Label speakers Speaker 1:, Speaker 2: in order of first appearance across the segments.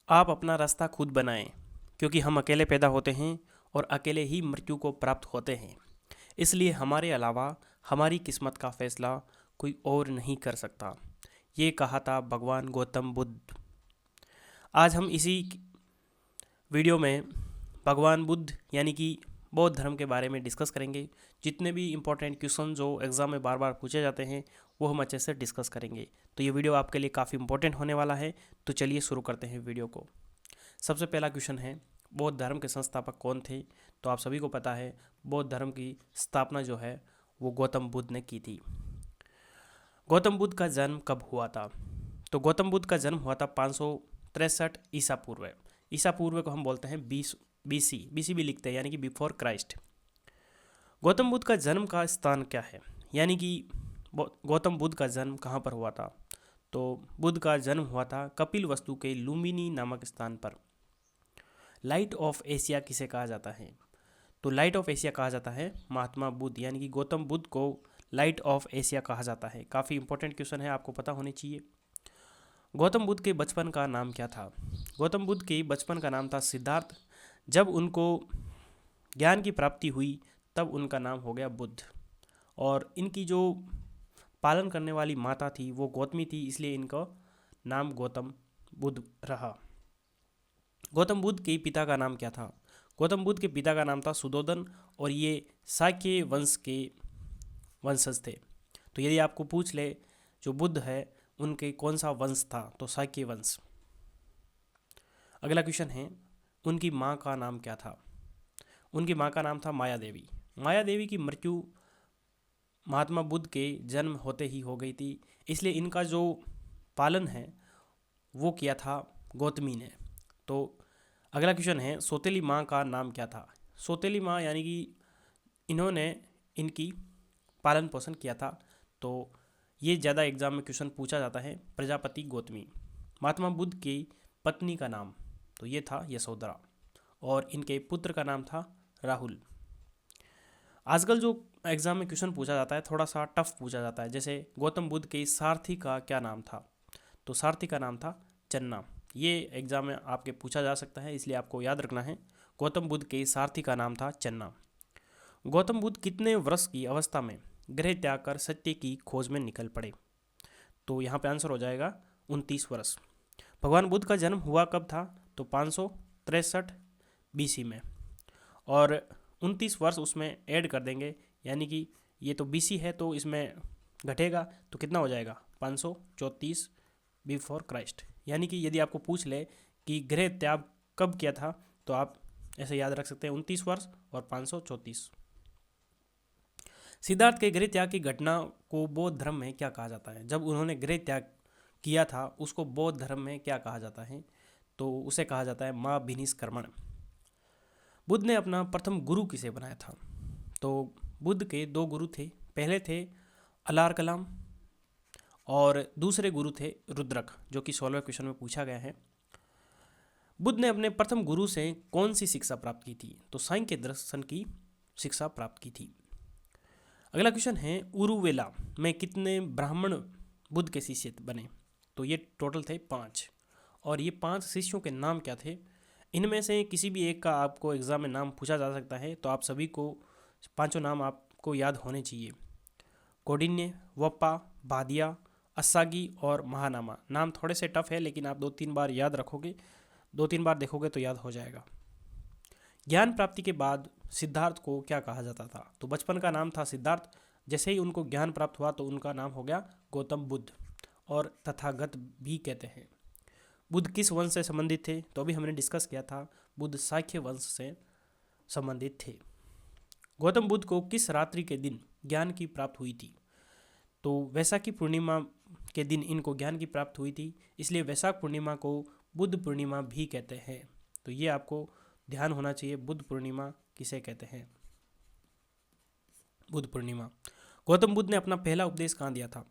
Speaker 1: आप अपना रास्ता खुद बनाएं, क्योंकि हम अकेले पैदा होते हैं और अकेले ही मृत्यु को प्राप्त होते हैं। इसलिए हमारे अलावा हमारी किस्मत का फैसला कोई और नहीं कर सकता। ये कहा था भगवान गौतम बुद्ध। आज हम इसी वीडियो में भगवान बुद्ध यानी कि बौद्ध धर्म के बारे में डिस्कस करेंगे। जितने भी इम्पोर्टेंट क्वेश्चन जो एग्ज़ाम में बार बार पूछे जाते हैं वो हम अच्छे से डिस्कस करेंगे। तो ये वीडियो आपके लिए काफ़ी इंपॉर्टेंट होने वाला है। तो चलिए शुरू करते हैं वीडियो को। सबसे पहला क्वेश्चन है, बौद्ध धर्म के संस्थापक कौन थे? तो आप सभी को पता है, बौद्ध धर्म की स्थापना जो है वो गौतम बुद्ध ने की थी। गौतम बुद्ध का जन्म कब हुआ था? तो गौतम बुद्ध का जन्म हुआ था 563 ईसा पूर्व। ईसा पूर्व को हम बोलते हैं बीसी भी लिखते हैं, यानी कि बिफोर क्राइस्ट। गौतम बुद्ध का जन्म का स्थान क्या है, यानी कि गौतम बुद्ध का जन्म कहाँ पर हुआ था? तो बुद्ध का जन्म हुआ था कपिल वस्तु के लुम्बिनी नामक स्थान पर। लाइट ऑफ एशिया किसे कहा जाता है? तो लाइट ऑफ एशिया कहा जाता है महात्मा बुद्ध, यानी कि गौतम बुद्ध को लाइट ऑफ एशिया कहा जाता है। काफ़ी इंपॉर्टेंट क्वेश्चन है, आपको पता होनी चाहिए। गौतम बुद्ध के बचपन का नाम क्या था? गौतम बुद्ध के बचपन का नाम था सिद्धार्थ। जब उनको ज्ञान की प्राप्ति हुई तब उनका नाम हो गया बुद्ध। और इनकी जो पालन करने वाली माता थी वो गौतमी थी, इसलिए इनका नाम गौतम बुद्ध रहा। गौतम बुद्ध के पिता का नाम क्या था? गौतम बुद्ध के पिता का नाम था सुदोधन और ये शाक्य वंश के वंशज थे। तो यदि आपको पूछ ले जो बुद्ध है उनके कौन सा वंश था, तो शाक्य वंश। अगला क्वेश्चन है, उनकी माँ का नाम क्या था? उनकी माँ का नाम था माया देवी। माया देवी की मृत्यु महात्मा बुद्ध के जन्म होते ही हो गई थी, इसलिए इनका जो पालन है वो किया था गौतमी ने। तो अगला क्वेश्चन है, सौतेली माँ का नाम क्या था? सौतेली माँ यानी कि इन्होंने इनकी पालन पोषण किया था। तो ये ज़्यादा एग्जाम में क्वेश्चन पूछा जाता है। प्रजापति गौतमी। महात्मा बुद्ध की पत्नी का नाम, तो ये था यशोधरा और इनके पुत्र का नाम था राहुल। आजकल जो एग्ज़ाम में क्वेश्चन पूछा जाता है थोड़ा सा टफ पूछा जाता है, जैसे गौतम बुद्ध के सारथी का क्या नाम था? तो सारथी का नाम था चन्ना। ये एग्ज़ाम में आपके पूछा जा सकता है, इसलिए आपको याद रखना है। गौतम बुद्ध के सारथी का नाम था चन्ना। गौतम बुद्ध कितने वर्ष की अवस्था में गृह त्याग कर सत्य की खोज में निकल पड़े? तो यहाँ पे आंसर हो जाएगा 29 वर्ष। भगवान बुद्ध का जन्म हुआ कब था? तो 563 बीसी में, और 29 वर्ष उसमें ऐड कर देंगे, यानी कि ये तो बीसी है तो इसमें घटेगा तो कितना हो जाएगा? 534 बिफोर क्राइस्ट। यानी कि यदि आपको पूछ ले कि गृह त्याग कब किया था तो आप ऐसे याद रख सकते हैं 29 वर्ष और 534। सिद्धार्थ के गृह त्याग की घटना को बौद्ध धर्म में क्या कहा जाता है? जब उन्होंने गृह त्याग किया था उसको बौद्ध धर्म में क्या कहा जाता है? तो उसे कहा जाता है माँ विनिष्क्रमण। बुद्ध ने अपना प्रथम गुरु किसे बनाया था? तो बुद्ध के दो गुरु थे। पहले थे अलार कलाम और दूसरे गुरु थे रुद्रक, जो कि 16वें क्वेश्चन में पूछा गया है। बुद्ध ने अपने प्रथम गुरु से कौन सी शिक्षा प्राप्त की थी? तो सांख्य दर्शन की शिक्षा प्राप्त की थी। अगला क्वेश्चन है, उरुवेला में कितने ब्राह्मण बुद्ध के शिष्य बने? तो ये टोटल थे 5, और ये 5 शिष्यों के नाम क्या थे? इनमें से किसी भी एक का आपको एग्जाम में नाम पूछा जा सकता है, तो आप सभी को 5 नाम आपको याद होने चाहिए। कौंडिन्य, वप्पा, भादिया, अस्सागी और महानामा। नाम थोड़े से टफ है, लेकिन आप 2-3 बार याद रखोगे, 2-3 बार देखोगे तो याद हो जाएगा। ज्ञान प्राप्ति के बाद सिद्धार्थ को क्या कहा जाता था? तो बचपन का नाम था सिद्धार्थ। जैसे ही उनको ज्ञान प्राप्त हुआ तो उनका नाम हो गया गौतम बुद्ध, और तथागत भी कहते हैं। बुद्ध किस वंश से संबंधित थे? तो अभी हमने डिस्कस किया था, बुद्ध शाक्य वंश से संबंधित थे। गौतम बुद्ध को किस रात्रि के दिन ज्ञान की प्राप्त हुई थी? तो वैशाखी पूर्णिमा के दिन इनको ज्ञान की प्राप्त हुई थी, इसलिए वैशाख पूर्णिमा को बुद्ध पूर्णिमा भी कहते हैं। तो ये आपको ध्यान होना चाहिए, बुद्ध पूर्णिमा किसे कहते हैं? बुद्ध पूर्णिमा। गौतम बुद्ध ने अपना पहला उपदेश कहाँ दिया था?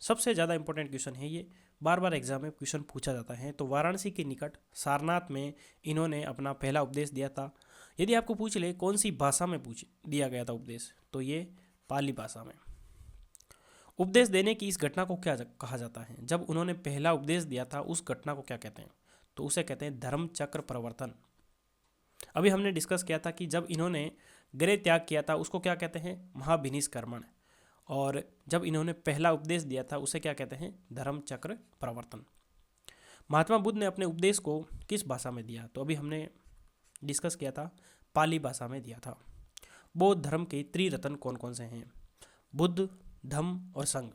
Speaker 1: सबसे ज़्यादा इंपॉर्टेंट क्वेश्चन है ये, बार बार एग्जाम में क्वेश्चन पूछा जाता है। तो वाराणसी के निकट सारनाथ में इन्होंने अपना पहला उपदेश दिया था। यदि आपको पूछ ले कौन सी भाषा में पूछ दिया गया था उपदेश, तो ये पाली भाषा में। उपदेश देने की इस घटना को क्या कहा जाता है? जब उन्होंने पहला उपदेश दिया था उस घटना को क्या कहते हैं? तो उसे कहते हैं धर्म चक्र प्रवर्तन। अभी हमने डिस्कस किया था कि जब इन्होंने गृह त्याग किया था उसको क्या कहते हैं, महाभिनिष्क्रमण, और जब इन्होंने पहला उपदेश दिया था उसे क्या कहते हैं, धर्म चक्र प्रवर्तन। महात्मा बुद्ध ने अपने उपदेश को किस भाषा में दिया, तो अभी हमने डिस्कस किया था पाली भाषा में दिया था। बौद्ध धर्म के त्रिरत्न कौन कौन से हैं, बुद्ध, धम्म और संघ।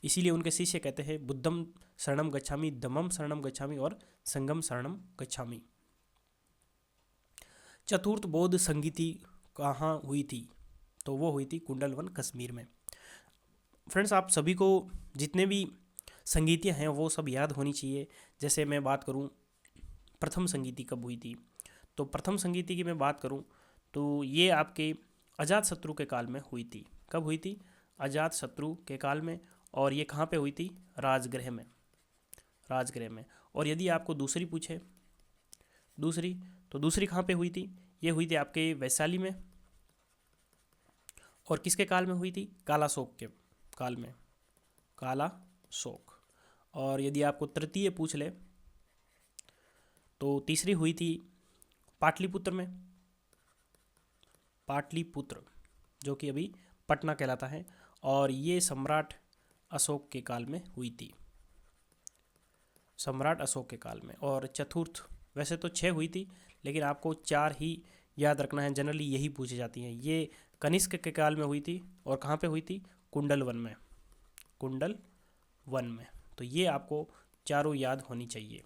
Speaker 1: इसीलिए उनके शिष्य कहते हैं बुद्धम शरणम गच्छामि, धम्मम शरणम गच्छामि और संघम शरणम गच्छामि। चतुर्थ बौद्ध संगीति कहाँ हुई थी, तो वो हुई थी कुंडलवन कश्मीर में। फ्रेंड्स, आप सभी को जितने भी संगीतियाँ हैं वो सब याद होनी चाहिए। जैसे मैं बात करूं प्रथम संगीति कब हुई थी, तो प्रथम संगीति की मैं बात करूं तो ये आपके अजातशत्रु के काल में हुई थी। कब हुई थी, अजातशत्रु के काल में। और ये कहाँ पे हुई थी, राजगृह में, राजगृह में। और यदि आपको दूसरी पूछे, दूसरी, तो दूसरी कहाँ पे हुई थी, ये हुई थी आपके वैशाली में। और किसके काल में हुई थी, कालाशोक के काल में, कालाशोक। और यदि आपको तृतीय पूछ ले तो तीसरी हुई थी पाटलिपुत्र में, पाटलिपुत्र जो कि अभी पटना कहलाता है। और ये सम्राट अशोक के काल में हुई थी, सम्राट अशोक के काल में। और चतुर्थ, वैसे तो 6 हुई थी लेकिन आपको 4 ही याद रखना है, जनरली यही पूछी जाती हैं। ये कनिष्क के काल में हुई थी और कहाँ पे हुई थी, कुंडलवन में, कुंडलवन में। तो ये आपको चारों याद होनी चाहिए।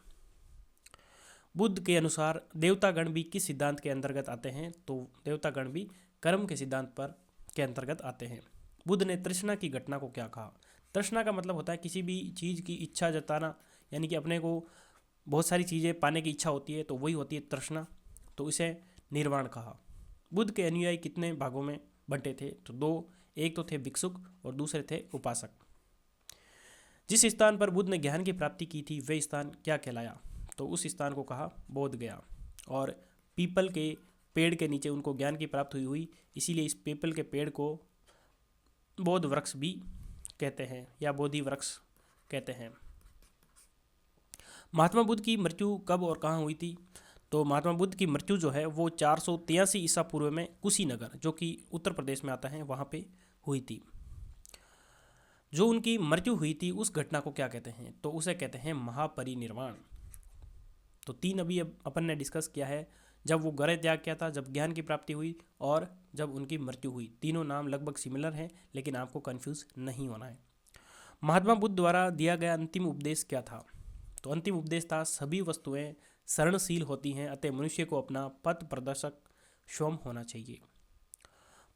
Speaker 1: बुद्ध के अनुसार देवतागण भी किस सिद्धांत के अंतर्गत आते हैं, तो देवतागण भी कर्म के सिद्धांत पर के अंतर्गत आते हैं। बुद्ध ने तृष्णा की घटना को क्या कहा, तृष्णा का मतलब होता है किसी भी चीज़ की इच्छा जताना, यानी कि अपने को बहुत सारी चीज़ें पाने की इच्छा होती है तो वही होती है तृष्णा, तो इसे निर्वाण कहा। बुद्ध के अनुयायी कितने भागों में बंटे थे, तो 2, एक तो थे भिक्षुक और दूसरे थे उपासक। जिस स्थान पर बुद्ध ने ज्ञान की प्राप्ति की थी वह स्थान क्या कहलाया, तो उस स्थान को कहा बोध गया। और पीपल के पेड़ के नीचे उनको ज्ञान की प्राप्ति हुई, इसीलिए इस पीपल के पेड़ को बोध वृक्ष भी कहते हैं या बोधि वृक्ष कहते हैं। महात्मा बुद्ध की मृत्यु कब और कहाँ हुई थी, तो महात्मा बुद्ध की मृत्यु जो है वो 483 ईसा पूर्व में कुशीनगर, जो कि उत्तर प्रदेश में आता है, वहाँ पे हुई थी। जो उनकी मृत्यु हुई थी उस घटना को क्या कहते हैं, तो उसे कहते हैं महापरिनिर्वाण। तो 3 अभी अपन ने डिस्कस किया है, जब वो गृह त्याग किया था, जब ज्ञान की प्राप्ति हुई और जब उनकी मृत्यु हुई। तीनों नाम लगभग सिमिलर हैं लेकिन आपको कंफ्यूज नहीं होना है। महात्मा बुद्ध द्वारा दिया गया अंतिम उपदेश क्या था, तो अंतिम उपदेश था सभी वस्तुएं शरणशील होती हैं, अतः मनुष्य को अपना पथ प्रदर्शक स्वयं होना चाहिए।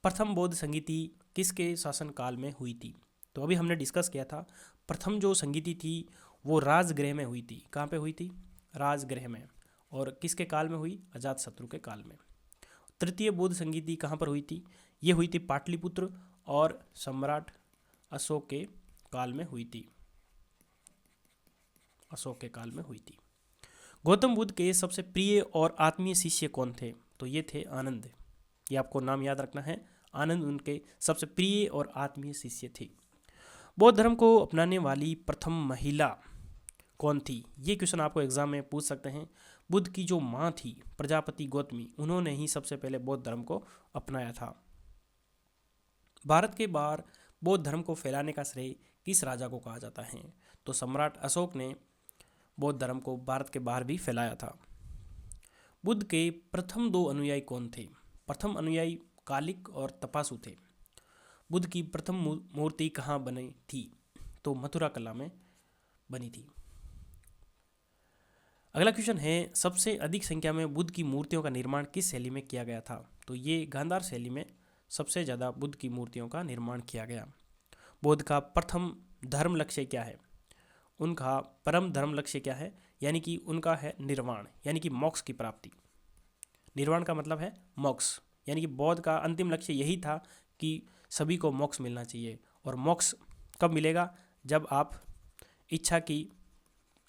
Speaker 1: प्रथम बौद्ध संगीति किसके शासनकाल में हुई थी, तो अभी हमने डिस्कस किया था प्रथम जो संगीति थी वो राजगृह में हुई थी। कहाँ पे हुई थी, राजगृह में। और किसके काल में हुई, अजातशत्रु के काल में। तृतीय बौद्ध संगीति कहाँ पर हुई थी, ये हुई थी पाटलिपुत्र और सम्राट अशोक के काल में हुई थी, अशोक के काल में हुई थी। गौतम बुद्ध के सबसे प्रिय और आत्मीय शिष्य कौन थे, तो ये थे आनंद। ये आपको नाम याद रखना है, आनंद उनके सबसे प्रिय और आत्मीय शिष्य थे। बौद्ध धर्म को अपनाने वाली प्रथम महिला कौन थी, ये क्वेश्चन आपको एग्जाम में पूछ सकते हैं। बुद्ध की जो माँ थी प्रजापति गौतमी, उन्होंने ही सबसे पहले बौद्ध धर्म को अपनाया था। भारत के बाहर बौद्ध धर्म को फैलाने का श्रेय किस राजा को कहा जाता है, तो सम्राट अशोक ने बौद्ध धर्म को भारत के बाहर भी फैलाया था। बुद्ध के प्रथम 2 अनुयायी कौन थे, प्रथम अनुयायी कालिक और तपासु थे। बुद्ध की प्रथम मूर्ति कहाँ बनी थी, तो मथुरा कला में बनी थी। अगला क्वेश्चन है सबसे अधिक संख्या में बुद्ध की मूर्तियों का निर्माण किस शैली में किया गया था, तो ये गांधार शैली में सबसे ज़्यादा बुद्ध की मूर्तियों का निर्माण किया गया। बुद्ध का प्रथम धर्म लक्ष्य क्या है, उनका परम धर्म लक्ष्य क्या है, यानी कि उनका है निर्वाण, यानी कि मोक्ष की प्राप्ति। निर्वाण का मतलब है मोक्ष, यानी कि बौद्ध का अंतिम लक्ष्य यही था कि सभी को मोक्ष मिलना चाहिए। और मोक्ष कब मिलेगा, जब आप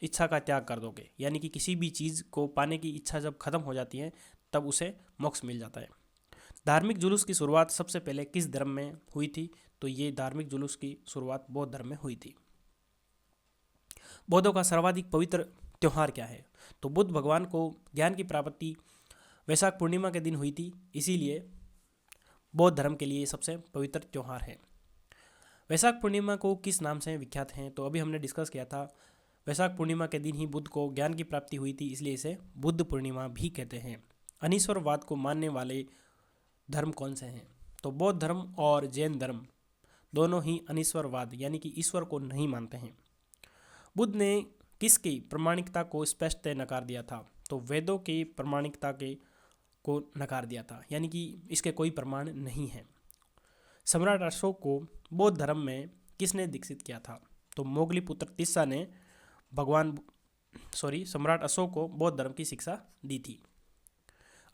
Speaker 1: इच्छा का त्याग कर दोगे, यानी कि किसी भी चीज़ को पाने की इच्छा जब खत्म हो जाती है तब उसे मोक्ष मिल जाता है। धार्मिक जुलूस की शुरुआत सबसे पहले किस धर्म में हुई थी, तो ये धार्मिक जुलूस की शुरुआत बौद्ध धर्म में हुई थी। बौद्धों का सर्वाधिक पवित्र त्यौहार क्या है, तो बुद्ध भगवान को ज्ञान की प्राप्ति वैशाख पूर्णिमा के दिन हुई थी, इसीलिए बौद्ध धर्म के लिए ये सबसे पवित्र त्यौहार है। वैशाख पूर्णिमा को किस नाम से विख्यात हैं, तो अभी हमने डिस्कस किया था, वैशाख पूर्णिमा के दिन ही बुद्ध को ज्ञान की प्राप्ति हुई थी, इसलिए इसे बुद्ध पूर्णिमा भी कहते हैं। अनीश्वरवाद को मानने वाले धर्म कौन से हैं, तो बौद्ध धर्म और जैन धर्म दोनों ही अनीश्वरवाद यानी कि ईश्वर को नहीं मानते हैं। बुद्ध ने किसकी प्रामाणिकता को स्पष्ट नकार दिया था, तो वेदों की प्रामाणिकता को नकार दिया था, यानी कि इसके कोई प्रमाण नहीं है। सम्राट अशोक को बौद्ध धर्म में किसने दीक्षित किया था, तो मोगलीपुत्र तिस्सा ने सम्राट अशोक को बौद्ध धर्म की शिक्षा दी थी।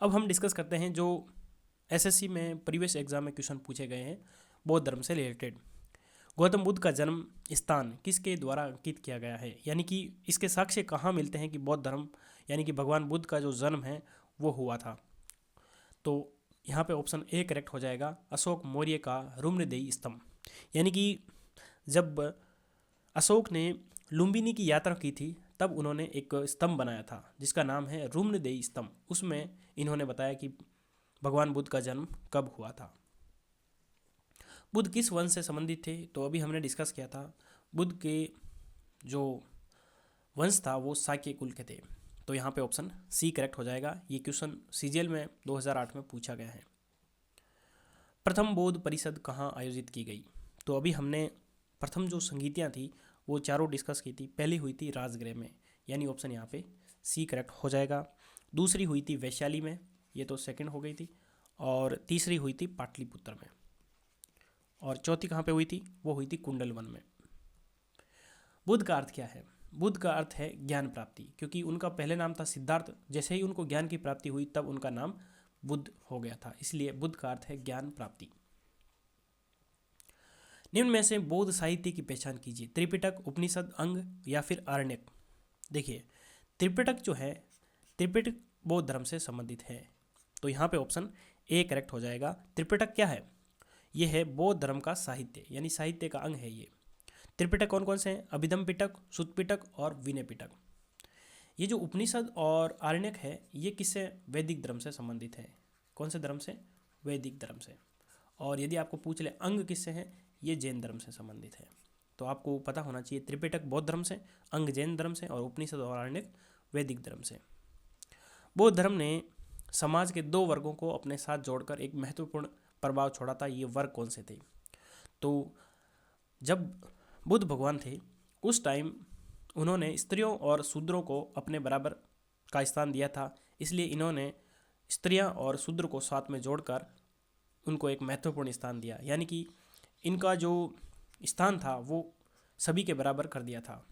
Speaker 1: अब हम डिस्कस करते हैं जो एसएससी में प्रीवियस एग्जाम में क्वेश्चन पूछे गए हैं बौद्ध धर्म से रिलेटेड। गौतम बुद्ध का जन्म स्थान किसके द्वारा अंकित किया गया है, यानी कि इसके साक्ष्य कहाँ मिलते हैं कि बौद्ध धर्म यानी कि भगवान बुद्ध का जो जन्म है वो हुआ था, तो यहाँ पे ऑप्शन ए करेक्ट हो जाएगा, अशोक मौर्य का रुम्नदेही स्तंभ। यानी कि जब अशोक ने लुम्बिनी की यात्रा की थी तब उन्होंने एक स्तंभ बनाया था जिसका नाम है रुम्नदेही स्तंभ। उसमें इन्होंने बताया कि भगवान बुद्ध का जन्म कब हुआ था। बुद्ध किस वंश से संबंधित थे, तो अभी हमने डिस्कस किया था, बुद्ध के जो वंश था वो शाक्य कुल के थे, तो यहाँ पे ऑप्शन सी करेक्ट हो जाएगा। ये क्वेश्चन सीजीएल में 2008 में पूछा गया है। प्रथम बौद्ध परिषद कहाँ आयोजित की गई, तो अभी हमने प्रथम जो संगीतियाँ थी वो चारों डिस्कस की थी। पहली हुई थी राजगृह में, यानी ऑप्शन यहाँ पे सी करेक्ट हो जाएगा। दूसरी हुई थी वैशाली में, ये तो सेकंड हो गई थी, और तीसरी हुई थी पाटलिपुत्र में, और चौथी कहाँ पे हुई थी, वो हुई थी कुंडलवन में। बुद्ध का अर्थ क्या है, बुद्ध का अर्थ है ज्ञान प्राप्ति, क्योंकि उनका पहले नाम था सिद्धार्थ, जैसे ही उनको ज्ञान की प्राप्ति हुई तब उनका नाम बुद्ध हो गया था, इसलिए बुद्ध का अर्थ है ज्ञान प्राप्ति। निम्न में से बौद्ध साहित्य की पहचान कीजिए, त्रिपिटक, उपनिषद, अंग या फिर आरण्यक। देखिए त्रिपिटक जो है, त्रिपिटक बौद्ध धर्म से संबंधित है, तो यहाँ पे ऑप्शन ए करेक्ट हो जाएगा। त्रिपिटक क्या है, ये है बौद्ध धर्म का साहित्य, यानी साहित्य का अंग है ये। त्रिपिटक कौन कौन से हैं, अभिधम पिटक, सुत्त पिटक और विनय पिटक। ये जो उपनिषद और आरण्यक है ये किससे, वैदिक धर्म से संबंधित है। कौन से धर्म से, वैदिक धर्म से। और यदि आपको पूछ ले अंग किससे है, ये जैन धर्म से संबंधित है। तो आपको पता होना चाहिए त्रिपिटक बौद्ध धर्म से, अंग जैन धर्म से, और उपनिषद और आरण्यक वैदिक धर्म से। बौद्ध धर्म ने समाज के दो वर्गों को अपने साथ जोड़कर एक महत्वपूर्ण प्रभाव छोड़ा था। ये वर्ग कौन से थे, तो जब बुद्ध भगवान थे उस टाइम उन्होंने स्त्रियों और शूद्रों को अपने बराबर का स्थान दिया था, इसलिए इन्होंने स्त्रियां और शूद्र को साथ में जोड़कर उनको एक महत्वपूर्ण स्थान दिया, यानी कि इनका जो स्थान था वो सभी के बराबर कर दिया था।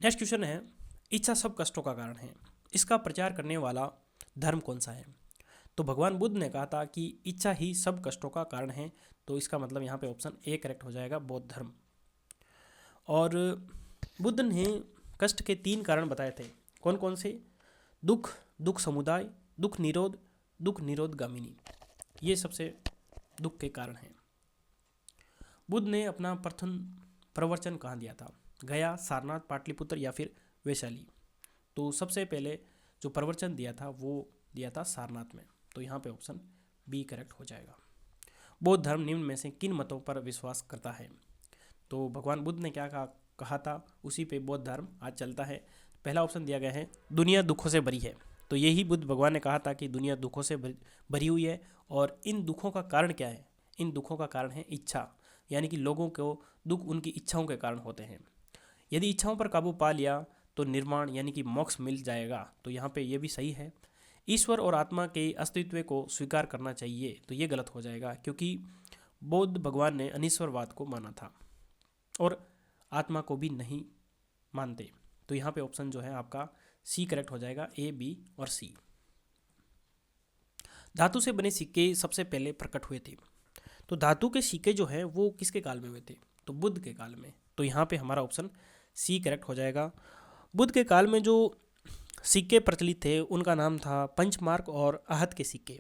Speaker 1: नेक्स्ट क्वेश्चन है, इच्छा सब कष्टों का कारण है, इसका प्रचार करने वाला धर्म कौन सा है, तो भगवान बुद्ध ने कहा था कि इच्छा ही सब कष्टों का कारण है, तो इसका मतलब यहाँ पे ऑप्शन ए करेक्ट हो जाएगा, बौद्ध धर्म। और बुद्ध ने कष्ट के 3 कारण बताए थे, कौन कौन से, दुख, दुख समुदाय, दुख निरोध गामिनी, ये सबसे दुख के कारण हैं। बुद्ध ने अपना प्रथम प्रवचन कहाँ दिया था, गया, सारनाथ, पाटलिपुत्र या फिर वैशाली, तो सबसे पहले जो प्रवचन दिया था वो दिया था सारनाथ में, तो यहाँ पे ऑप्शन बी करेक्ट हो जाएगा। बौद्ध धर्म निम्न में से किन मतों पर विश्वास करता है, तो भगवान बुद्ध ने क्या कहा था उसी पे बौद्ध धर्म आज चलता है। पहला ऑप्शन दिया गया है, दुनिया दुखों से भरी है, तो यही बुद्ध भगवान ने कहा था कि दुनिया दुखों से भरी हुई है, और इन दुखों का कारण क्या है, इन दुखों का कारण है इच्छा, यानी कि लोगों को दुख उनकी इच्छाओं के कारण होते हैं। यदि इच्छाओं पर काबू पा लिया तो निर्माण यानी कि मोक्ष मिल जाएगा, तो यहाँ पे ये भी सही है। ईश्वर और आत्मा के अस्तित्व को स्वीकार करना चाहिए, तो ये गलत हो जाएगा, क्योंकि बौद्ध भगवान ने अनीश्वरवाद को माना था और आत्मा को भी नहीं मानते, तो यहाँ पे ऑप्शन जो है आपका सी करेक्ट हो जाएगा, ए, बी और सी। धातु से बने सिक्के सबसे पहले प्रकट हुए थे, तो धातु के सिक्के जो हैं वो किसके काल में हुए थे, तो बुद्ध के काल में, तो यहाँ पे हमारा ऑप्शन सी करेक्ट हो जाएगा। बुद्ध के काल में जो सिक्के प्रचलित थे उनका नाम था पंचमार्क और आहत के सिक्के।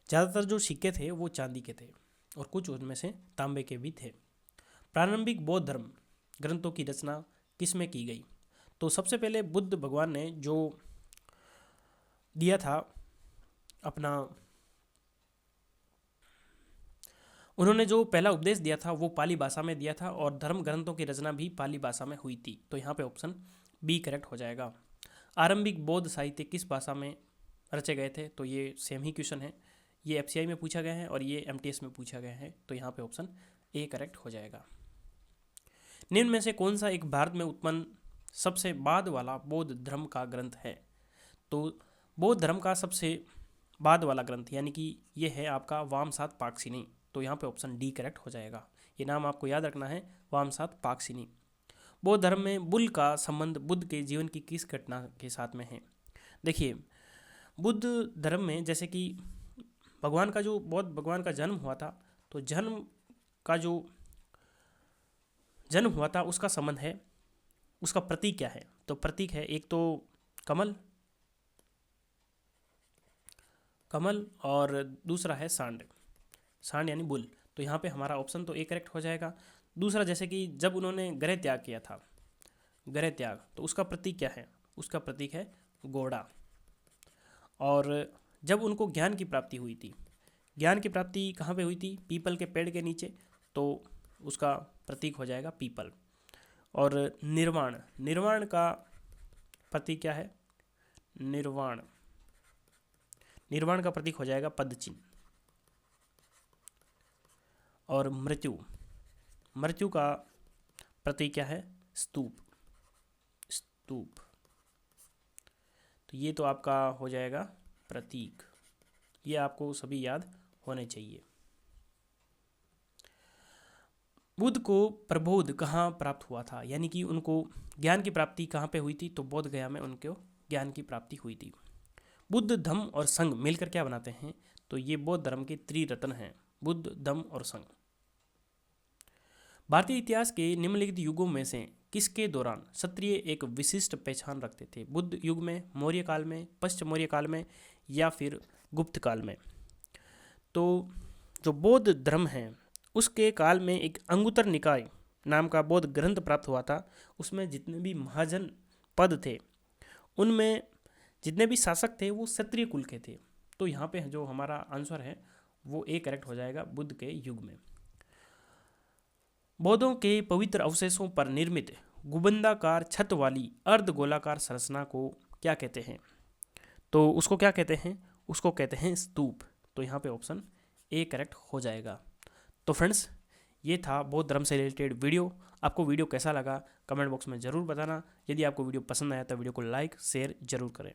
Speaker 1: ज़्यादातर जो सिक्के थे वो चांदी के थे और कुछ उनमें से तांबे के भी थे। प्रारंभिक बौद्ध धर्म ग्रंथों की रचना किस में की गई? तो सबसे पहले बुद्ध भगवान ने जो दिया था अपना, उन्होंने जो पहला उपदेश दिया था वो पाली भाषा में दिया था और धर्म ग्रंथों की रचना भी पाली भाषा में हुई थी। तो यहाँ पे ऑप्शन बी करेक्ट हो जाएगा। आरंभिक बौद्ध साहित्य किस भाषा में रचे गए थे? तो ये सेम ही क्वेश्चन है, ये एफसीआई में पूछा गया है और ये एमटीएस में पूछा गया है। तो यहाँ पे ऑप्शन ए करेक्ट हो जाएगा। निम्न में से कौन सा एक भारत में उत्पन्न सबसे बाद वाला बौद्ध धर्म का ग्रंथ है? तो बौद्ध धर्म का सबसे बाद वाला ग्रंथ यानी कि ये है आपका वामसात पाकसिनी। तो यहाँ पे ऑप्शन डी करेक्ट हो जाएगा। ये नाम आपको याद रखना है, वामसात पाकसिनी। बौद्ध धर्म में बुल का संबंध बुद्ध के जीवन की किस घटना के साथ में है? देखिए, बुद्ध धर्म में जैसे कि बौद्ध भगवान का जन्म हुआ था, तो जन्म हुआ था उसका संबंध है, उसका प्रतीक क्या है? तो प्रतीक है एक तो कमल और दूसरा है सांड यानी बुल। तो यहाँ पे हमारा ऑप्शन तो ए करेक्ट हो जाएगा। दूसरा, जैसे कि जब उन्होंने गृह त्याग किया था, गृह त्याग, तो उसका प्रतीक क्या है? उसका प्रतीक है घोड़ा। और जब उनको ज्ञान की प्राप्ति हुई थी, ज्ञान की प्राप्ति कहाँ पे हुई थी? पीपल के पेड़ के नीचे, तो उसका प्रतीक हो जाएगा पीपल। और निर्वाण का प्रतीक क्या है? निर्वाण का प्रतीक हो जाएगा पद चिन्ह। और मृत्यु का प्रतीक क्या है? स्तूप। तो ये तो आपका हो जाएगा प्रतीक। ये आपको सभी याद होने चाहिए। बुद्ध को प्रबोध कहाँ प्राप्त हुआ था? यानी कि उनको ज्ञान की प्राप्ति कहाँ पे हुई थी? तो बोध गया में उनको ज्ञान की प्राप्ति हुई थी। बुद्ध, धम्म और संघ मिलकर क्या बनाते हैं? तो ये बौद्ध धर्म के त्रिरत्न हैं, बुद्ध, धम्म और संघ। भारतीय इतिहास के निम्नलिखित युगों में से किसके दौरान क्षत्रिय एक विशिष्ट पहचान रखते थे? बुद्ध युग में, मौर्य काल में, पश्चिम मौर्य काल में या फिर गुप्त काल में? तो जो बौद्ध धर्म है उसके काल में एक अंगुत्तर निकाय नाम का बौद्ध ग्रंथ प्राप्त हुआ था। उसमें जितने भी महाजन पद थे, उनमें जितने भी शासक थे वो क्षत्रिय कुल के थे। तो यहाँ पे जो हमारा आंसर है वो ए करेक्ट हो जाएगा, बुद्ध के युग में। बौद्धों के पवित्र अवशेषों पर निर्मित गुंबदाकार छत वाली अर्धगोलाकार संरचना को क्या कहते हैं? तो उसको क्या कहते हैं? उसको कहते हैं स्तूप। तो यहाँ पे ऑप्शन ए करेक्ट हो जाएगा। तो फ्रेंड्स, ये था बौद्ध धर्म से रिलेटेड वीडियो। आपको वीडियो कैसा लगा कमेंट बॉक्स में ज़रूर बताना। यदि आपको वीडियो पसंद आया तो वीडियो को लाइक शेयर जरूर करें।